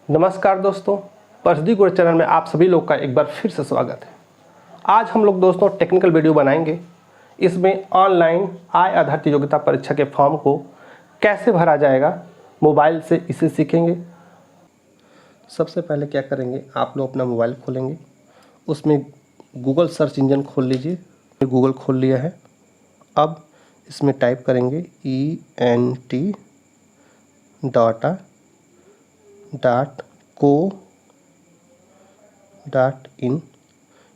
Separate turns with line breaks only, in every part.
नमस्कार दोस्तों, परसदी गुरु चैनल में आप सभी लोग का एक बार फिर से स्वागत है। आज हम लोग दोस्तों टेक्निकल वीडियो बनाएंगे। इसमें ऑनलाइन आय आधारित योग्यता परीक्षा के फॉर्म को कैसे भरा जाएगा मोबाइल से, इसे सीखेंगे। सबसे पहले क्या करेंगे, आप लोग अपना मोबाइल खोलेंगे, उसमें गूगल सर्च इंजन खोल लीजिए। गूगल खोल लिया है। अब इसमें टाइप करेंगे ENT.co.in।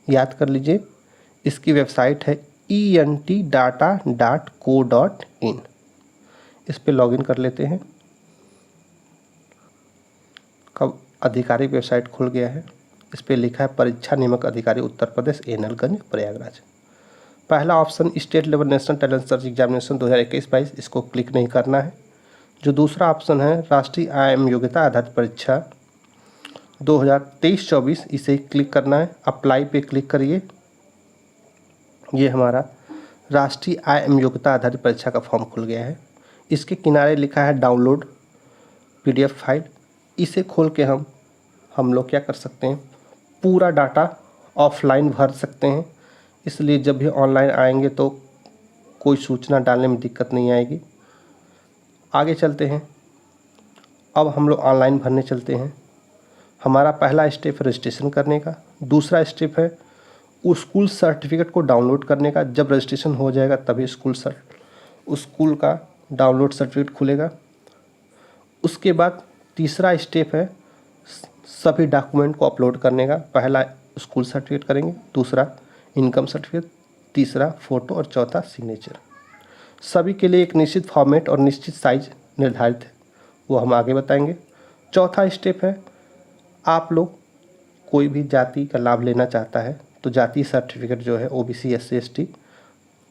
याद कर लीजिए, इसकी वेबसाइट है ENTdata.co.in। इस पे लॉगिन कर लेते हैं। कब आधिकारिक वेबसाइट खुल गया है। इस पे लिखा है परीक्षा नियामक अधिकारी उत्तर प्रदेश, एनएलगंज, प्रयागराज। पहला option state level national talent search examination 2021-22, इसको क्लिक नहीं करना है। जो दूसरा ऑप्शन है राष्ट्रीय आय एवं योग्यता आधारित परीक्षा 2023-24, इसे क्लिक करना है। अप्लाई पे क्लिक करिए। ये हमारा राष्ट्रीय आय एवं योग्यता आधारित परीक्षा का फॉर्म खुल गया है। इसके किनारे लिखा है डाउनलोड PDF फाइल। इसे खोल के हम लोग क्या कर सकते हैं, पूरा डाटा ऑफलाइन भर सकते हैं। इसलिए जब भी ऑनलाइन आएंगे तो कोई सूचना डालने में दिक्कत नहीं आएगी। आगे चलते हैं। अब हम लोग ऑनलाइन भरने चलते हैं। हमारा पहला स्टेप है रजिस्ट्रेशन करने का। दूसरा स्टेप है उस स्कूल सर्टिफिकेट को डाउनलोड करने का। जब रजिस्ट्रेशन हो जाएगा तभी उस स्कूल का डाउनलोड सर्टिफिकेट खुलेगा। उसके बाद तीसरा स्टेप है सभी डॉक्यूमेंट को अपलोड करने का। पहला स्कूल सर्टिफिकेट करेंगे, दूसरा इनकम सर्टिफिकेट, तीसरा फ़ोटो और चौथा सिग्नेचर। सभी के लिए एक निश्चित फॉर्मेट और निश्चित साइज निर्धारित है, वो हम आगे बताएंगे। चौथा स्टेप है आप लोग कोई भी जाति का लाभ लेना चाहता है तो जाति सर्टिफिकेट जो है OBC SC ST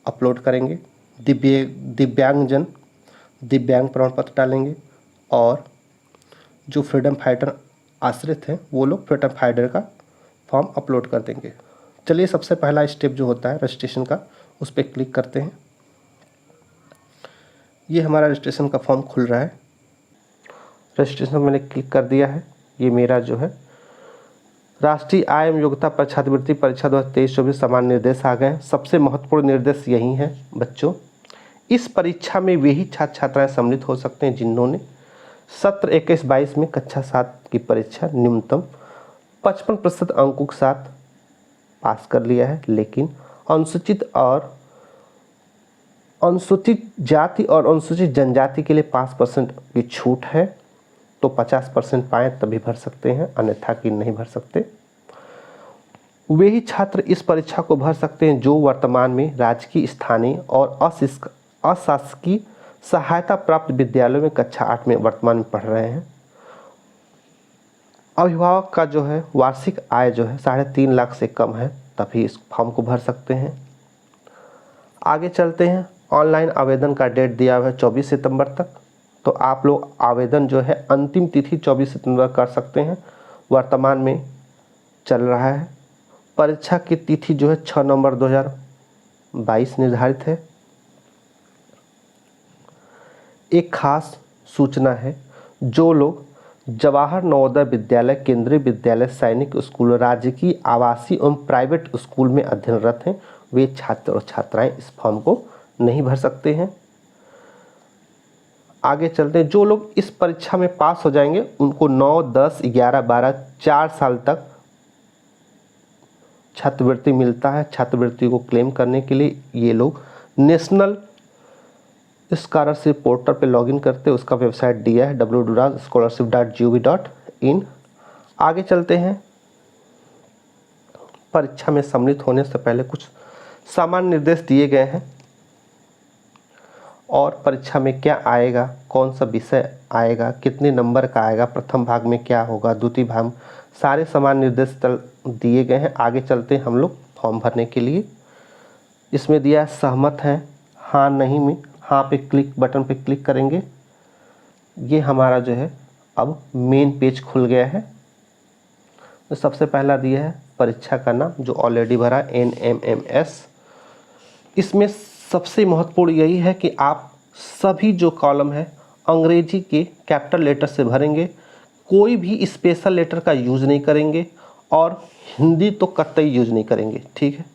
अपलोड करेंगे। दिव्यांगजन दिव्यांग प्रमाण पत्र डालेंगे। और जो फ्रीडम फाइटर आश्रित हैं वो लोग फ्रीडम फाइटर का फॉर्म अपलोड कर देंगे। चलिए, सबसे पहला स्टेप जो होता है रजिस्ट्रेशन का, उस पर क्लिक करते हैं। ये हमारा रजिस्ट्रेशन का फॉर्म खुल रहा है। रजिस्ट्रेशन मैंने क्लिक कर दिया है। ये मेरा जो है राष्ट्रीय आय एवं योग्यता पर छात्रवृत्ति परीक्षा 2023-24 सामान्य निर्देश आ गए हैं। सबसे महत्वपूर्ण निर्देश यही है बच्चों, इस परीक्षा में वही छात्र छात्राएं सम्मिलित हो सकते हैं जिन्होंने सत्र 21-22 में कक्षा 7 की परीक्षा न्यूनतम 55% अंकों के साथ पास कर लिया है। लेकिन अनुसूचित जाति और अनुसूचित जनजाति के लिए 5% की छूट है, तो 50% पाएँ तभी भर सकते हैं, अन्यथा कि नहीं भर सकते। वे ही छात्र इस परीक्षा को भर सकते हैं जो वर्तमान में राजकीय, स्थानीय और अशासकीय सहायता प्राप्त विद्यालयों में कक्षा 8 में वर्तमान में पढ़ रहे हैं। अभिभावक का जो है वार्षिक आय जो है 3.5 लाख से कम है, तभी इस फॉर्म को भर सकते हैं। आगे चलते हैं। ऑनलाइन आवेदन का डेट दिया हुआ है 24 सितंबर तक, तो आप लोग आवेदन जो है अंतिम तिथि 24 सितंबर कर सकते हैं। वर्तमान में चल रहा है। परीक्षा की तिथि जो है 6 नवंबर 2022 निर्धारित है। एक खास सूचना है, जो लोग जवाहर नवोदय विद्यालय, केंद्रीय विद्यालय, सैनिक स्कूल, राजकीय, आवासीय एवं प्राइवेट स्कूल में अध्ययनरत हैं, वे छात्र और छात्राएं इस फॉर्म को नहीं भर सकते हैं। आगे चलते हैं। जो लोग इस परीक्षा में पास हो जाएंगे उनको 9, 10, 11, 12 4 साल तक छात्रवृत्ति मिलता है। छात्रवृत्ति को क्लेम करने के लिए ये लोग नेशनल स्कॉलरशिप पोर्टल पे लॉगिन करते हैं। उसका वेबसाइट दिया है www.scholarship.gov.in। आगे चलते हैं। परीक्षा में सम्मिलित होने से पहले कुछ सामान्य निर्देश दिए गए हैं और परीक्षा में क्या आएगा, कौन सा विषय आएगा, कितने नंबर का आएगा, प्रथम भाग में क्या होगा, द्वितीय भाग में, सारे सामान्य निर्देश दिए गए हैं। आगे चलते हैं हम लोग फॉर्म भरने के लिए। इसमें दिया है सहमत है, हाँ नहीं में, हाँ पे बटन पे क्लिक करेंगे। ये हमारा जो है अब मेन पेज खुल गया है। तो सबसे पहला दिया है परीक्षा का नाम, जो ऑलरेडी भरा NMMS। इसमें सबसे महत्वपूर्ण यही है कि आप सभी जो कॉलम है अंग्रेजी के कैपिटल लेटर से भरेंगे। कोई भी स्पेशल लेटर का यूज़ नहीं करेंगे और हिंदी तो कतई यूज़ नहीं करेंगे, ठीक है।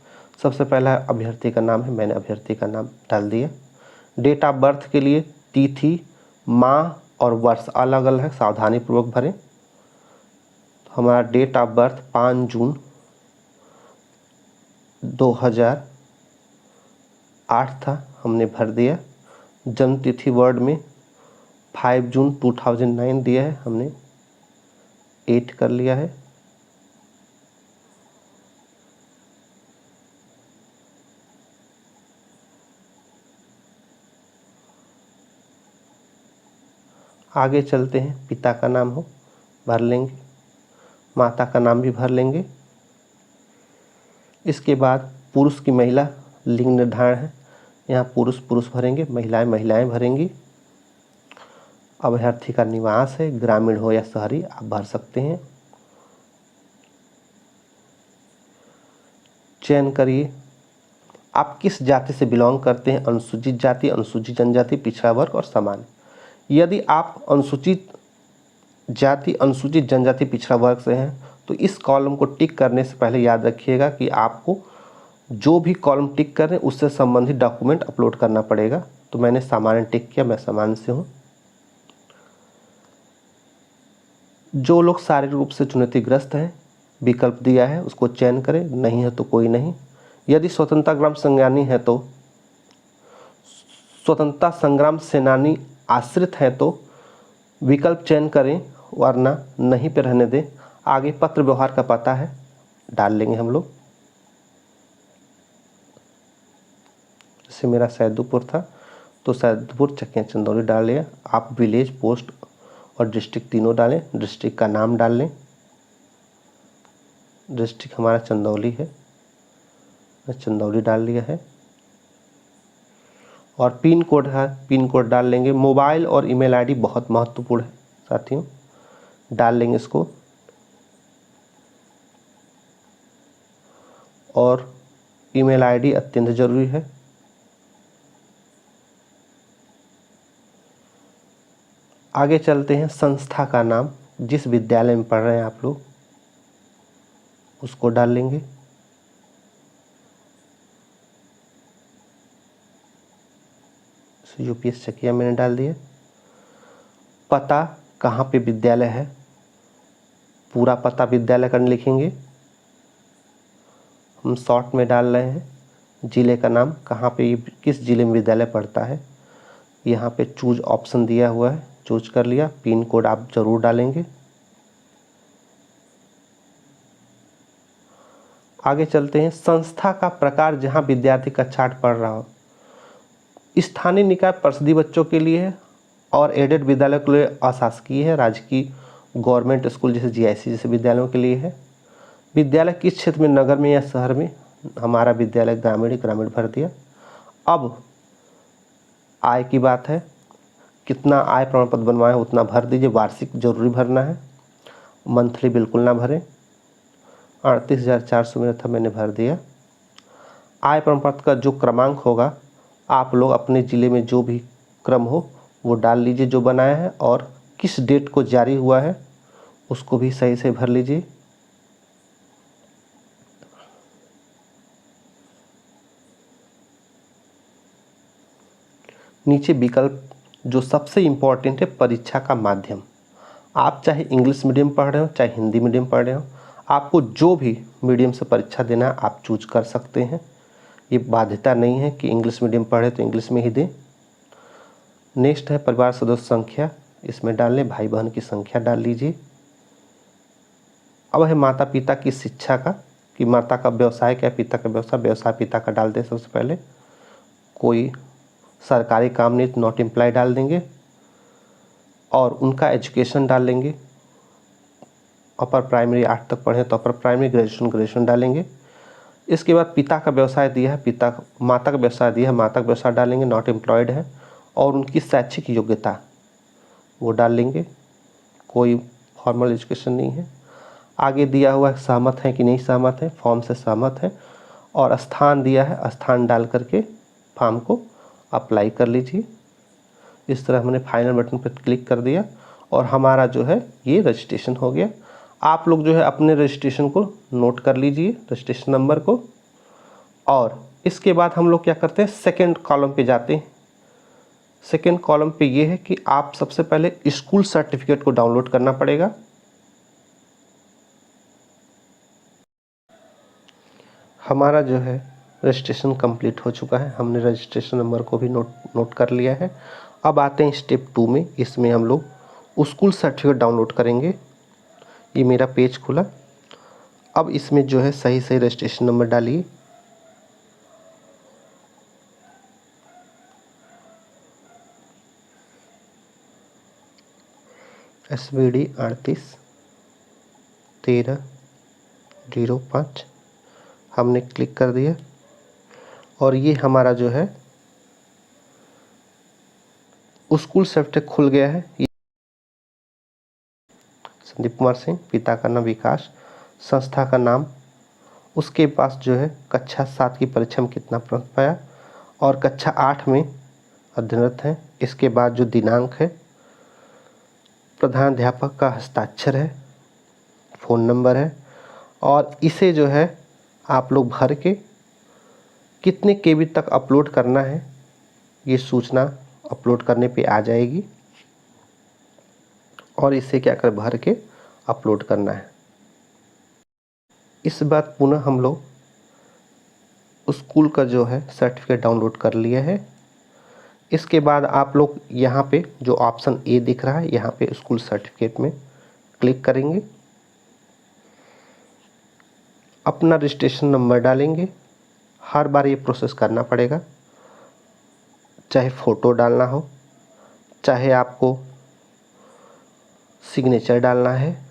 सबसे पहला अभ्यर्थी का नाम है, मैंने अभ्यर्थी का नाम डाल दिया। डेट ऑफ बर्थ के लिए तिथि, माह और वर्ष अलग अलग है, सावधानीपूर्वक भरें। तो हमारा डेट ऑफ बर्थ 5 जून 2008 था, हमने भर दिया। जन्म तिथि वर्ड में 5 जून 2009 दिया है, हमने 8 कर लिया है। आगे चलते हैं, पिता का नाम हो भर लेंगे, माता का नाम भी भर लेंगे। इसके बाद पुरुष की महिला लिंग निर्धारण है, यहाँ पुरुष पुरुष भरेंगे, महिलाएं महिलाएं भरेंगी। अभ्यर्थी का निवास है, ग्रामीण हो या शहरी आप भर सकते हैं। चयन करिए आप किस जाति से बिलोंग करते हैं, अनुसूचित जाति, अनुसूचित जनजाति, पिछड़ा वर्ग और सामान्य। यदि आप अनुसूचित जाति, अनुसूचित जनजाति, पिछड़ा वर्ग से हैं तो इस कॉलम को टिक करने से पहले याद रखिएगा कि आपको जो भी कॉलम टिक करें उससे संबंधित डॉक्यूमेंट अपलोड करना पड़ेगा। तो मैंने सामान्य टिक किया, मैं सामान्य से हूँ। जो लोग शारीरिक रूप से चुनौतीग्रस्त हैं विकल्प दिया है उसको चयन करें, नहीं है तो कोई नहीं। यदि स्वतंत्रता संग्राम सेनानी है तो स्वतंत्रता संग्राम सेनानी आश्रित है तो विकल्प चयन करें, वरना नहीं पे रहने दें। आगे पत्र व्यवहार का पता है डाल लेंगे हम लोग। जैसे मेरा सैदुपुर था तो सैदुपुर चकिया चंदौली डाल लिया। आप विलेज, पोस्ट और डिस्ट्रिक्ट तीनों डालें। डिस्ट्रिक्ट का नाम डाल लें, डिस्ट्रिक्ट हमारा चंदौली है, मैं चंदौली डाल लिया है। और पिन कोड है, पिन कोड डाल लेंगे। मोबाइल और ईमेल आईडी बहुत महत्वपूर्ण है साथियों, डाल लेंगे इसको। और ईमेल आईडी अत्यंत ज़रूरी है। आगे चलते हैं, संस्था का नाम, जिस विद्यालय में पढ़ रहे हैं आप लोग उसको डाल लेंगे। यूपीएस चकिया मैंने डाल दिया। पता कहाँ पे विद्यालय है, पूरा पता विद्यालय का लिखेंगे, हम शॉर्ट में डाल रहे हैं। ज़िले का नाम, कहाँ पे किस ज़िले में विद्यालय पढ़ता है, यहाँ पे चूज ऑप्शन दिया हुआ है, चूज कर लिया। पिन कोड आप ज़रूर डालेंगे। आगे चलते हैं, संस्था का प्रकार जहाँ विद्यार्थी कक्षा 8 पढ़ रहा हो। स्थानीय निकाय परिषदीय बच्चों के लिए है और एडेड विद्यालय के लिए अशासकीय है। राजकीय गवर्नमेंट स्कूल जैसे जीआईसी जैसे विद्यालयों के लिए है। विद्यालय किस क्षेत्र में, नगर में या शहर में, हमारा विद्यालय ग्रामीण, ग्रामीण भर दिया। अब आय की बात है, कितना आय प्रमाण पत्र बनवाए उतना भर दीजिए। वार्षिक जरूरी भरना है, मंथली बिल्कुल ना भरें। 38,400 मेरा था, मैंने भर दिया। आय प्रमाण पत्र का जो क्रमांक होगा आप लोग अपने ज़िले में जो भी क्रम हो वो डाल लीजिए जो बनाया है, और किस डेट को जारी हुआ है उसको भी सही से भर लीजिए। नीचे विकल्प जो सबसे इम्पोर्टेंट है, परीक्षा का माध्यम। आप चाहे इंग्लिश मीडियम पढ़ रहे हो चाहे हिंदी मीडियम पढ़ रहे हो, आपको जो भी मीडियम से परीक्षा देना है आप चूज कर सकते हैं। ये बाध्यता नहीं है कि इंग्लिश मीडियम पढ़े तो इंग्लिश में ही दें। नेक्स्ट है परिवार सदस्य संख्या, इसमें डाल लें, भाई बहन की संख्या डाल लीजिए। अब है माता पिता की शिक्षा का, कि माता का व्यवसाय क्या, पिता का व्यवसाय, व्यवसाय पिता का डाल दें सबसे पहले। कोई सरकारी काम नहीं तो नॉट एम्प्लॉय डाल देंगे। और उनका एजुकेशन डाल लेंगे, अपर प्राइमरी 8 तक पढ़े तो अपर प्राइमरी, ग्रेजुएशन ग्रेजुएशन डालेंगे। इसके बाद पिता का व्यवसाय दिया है, माता का व्यवसाय दिया है, माता का व्यवसाय डालेंगे, नॉट एम्प्लॉयड है। और उनकी शैक्षिक योग्यता वो डाल लेंगे, कोई फॉर्मल एजुकेशन नहीं है। आगे दिया हुआ है सहमत है कि नहीं सहमत है, फॉर्म से सहमत है। और स्थान दिया है, स्थान डाल करके फॉर्म को अप्लाई कर लीजिए। इस तरह हमने फाइनल बटन पर क्लिक कर दिया और हमारा जो है ये रजिस्ट्रेशन हो गया। आप लोग जो है अपने रजिस्ट्रेशन को नोट कर लीजिए, रजिस्ट्रेशन नंबर को। और इसके बाद हम लोग क्या करते हैं, सेकंड कॉलम पे जाते हैं। सेकंड कॉलम पे ये है कि आप सबसे पहले स्कूल सर्टिफिकेट को डाउनलोड करना पड़ेगा। हमारा जो है रजिस्ट्रेशन कंप्लीट हो चुका है, हमने रजिस्ट्रेशन नंबर को भी नोट कर लिया है। अब आते हैं स्टेप 2 में। इसमें हम लोग स्कूल सर्टिफिकेट डाउनलोड करेंगे। ये मेरा पेज खुला। अब इसमें जो है सही सही रजिस्ट्रेशन नंबर डालिए। SBD 381305 हमने क्लिक कर दिया। और ये हमारा जो है स्कूल सर्टिफिकेट खुल गया है। संदीप कुमार सिंह, पिता का नाम विकास, संस्था का नाम, उसके पास जो है कक्षा 7 की परीक्षा में कितना अंक पाया और कक्षा 8 में अध्ययनरत है। इसके बाद जो दिनांक है, प्रधानाध्यापक का हस्ताक्षर है, फ़ोन नंबर है। और इसे जो है आप लोग भर के कितने KB तक अपलोड करना है, ये सूचना अपलोड करने पे आ जाएगी। और इसे क्या कर भर के अपलोड करना है। इस बात पुनः हम लोग स्कूल का जो है सर्टिफिकेट डाउनलोड कर लिया है। इसके बाद आप लोग यहाँ पे जो ऑप्शन ए दिख रहा है, यहाँ पे स्कूल सर्टिफिकेट में क्लिक करेंगे। अपना रजिस्ट्रेशन नंबर डालेंगे। हर बार ये प्रोसेस करना पड़ेगा, चाहे फ़ोटो डालना हो, चाहे आपको सिग्नेचर डालना है,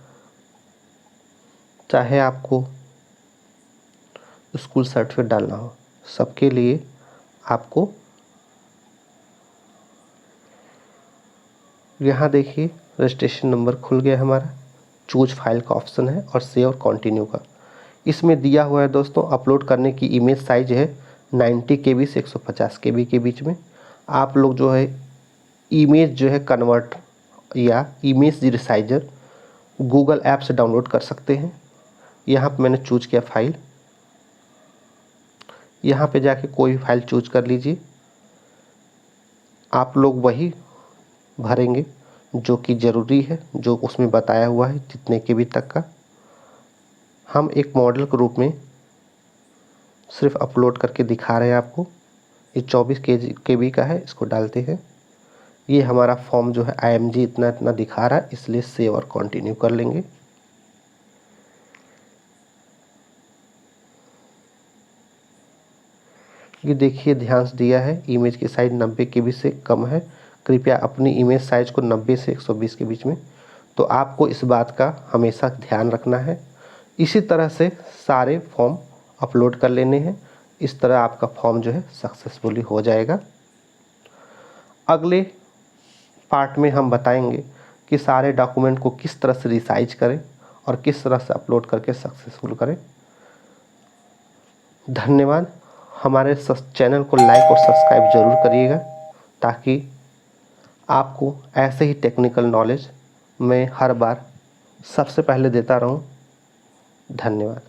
चाहे आपको स्कूल सर्टिफिकेट डालना हो, सबके लिए आपको यहाँ देखिए रजिस्ट्रेशन नंबर खुल गया हमारा। चूज फाइल का ऑप्शन है और सेव और कंटिन्यू का। इसमें दिया हुआ है दोस्तों, अपलोड करने की इमेज साइज है 90 KB से 150 KB के बीच में। आप लोग जो है इमेज जो है कन्वर्ट या इमेज रिसाइजर गूगल ऐप से डाउनलोड कर सकते हैं। यहाँ पे मैंने चूज किया फाइल। यहाँ पे जाके कोई फाइल चूज कर लीजिए। आप लोग वही भरेंगे जो कि ज़रूरी है, जो उसमें बताया हुआ है जितने KB तक का। हम एक मॉडल के रूप में सिर्फ अपलोड करके दिखा रहे हैं आपको। ये 24 KB का है, इसको डालते हैं। ये हमारा फॉर्म जो है IMG इतना इतना दिखा रहा है, इसलिए सेव और कंटिन्यू कर लेंगे। ये देखिए ध्यान से दिया है, इमेज की साइज 90 KB से कम है। कृपया अपनी इमेज साइज को 90 से 120 के बीच में। तो आपको इस बात का हमेशा ध्यान रखना है। इसी तरह से सारे फॉर्म अपलोड कर लेने हैं। इस तरह आपका फॉर्म जो है सक्सेसफुली हो जाएगा। अगले पार्ट में हम बताएंगे कि सारे डॉक्यूमेंट को किस तरह से रिसाइज करें और किस तरह से अपलोड करके सक्सेसफुल करें। धन्यवाद। हमारे चैनल को लाइक और सब्सक्राइब ज़रूर करिएगा, ताकि आपको ऐसे ही टेक्निकल नॉलेज मैं हर बार सबसे पहले देता रहूं। धन्यवाद।